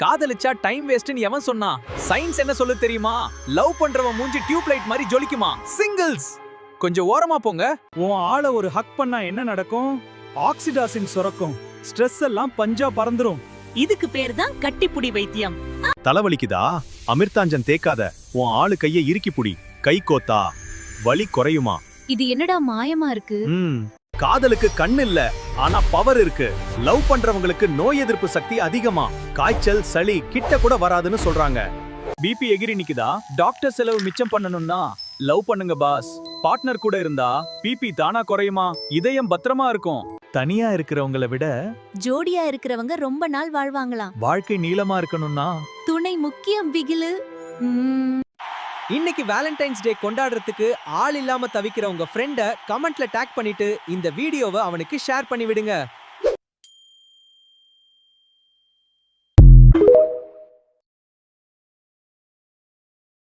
காதலிச்சா time வேஸ்ட்னு எவன் சொன்னா? Science என்ன சொல்லு தெரியுமா? லவ் பண்றவன் மூஞ்சி டியூப் லைட் மாதிரி ஜொலிக்குமா. சிங்கிள்ஸ் கொஞ்சம் ஓரமா போங்க. உன் ஆளை ஒரு ஹக் பண்ணா என்ன நடக்கும்? ஆக்சிடாசின் சுரக்கும், ஸ்ட்ரெஸ் எல்லாம் பஞ்சா பறந்துரும். இதுக்கு பேர் தான் கட்டிப்புடி வைத்தியம். தலைவலிக்குதா? அமிர்தாஞ்சன் தேக்காத. உன் ஆளு கையை இறுக்கி புடி. கை கோத்தா வலி குறையுமா? இது என்னடா மாயமா இருக்கு? காதலுக்கு கண் இல்ல, ஆனா பவர் இருக்கு. லவ் பண்றவங்களுக்கு நோய் எதிர்ப்பு சக்தி அதிகமா. காய்ச்சல் சளி கிட்ட கூட வராதுன்னு சொல்றாங்க. பிபி எகிரி நிக்குதா? டாக்டர் செலவு மிச்சம் பண்ணணும்னா லவ் பண்ணுங்க பாஸ். பார்ட்னர் கூட இருந்தா பிபி தானா குறையுமா, இதயம் பத்திரமா இருக்கும். தனியா இருக்கிறவங்கள விட ஜோடியா இருக்கிறவங்க ரொம்ப நாள் வாழ்வாங்களாம். வாழ்க்கை நீளமா இருக்கணும்னா துணை முக்கியம் பிகிலு. இன்னைக்கு வேலண்டைன்ஸ் டே கொண்டாடுறதுக்கு ஆள் இல்லாம தவிக்கிற உங்க ஃப்ரெண்ட கமெண்ட்ல டேக் பண்ணிட்டு இந்த வீடியோவை அவனுக்கு ஷேர் பண்ணி விடுங்க.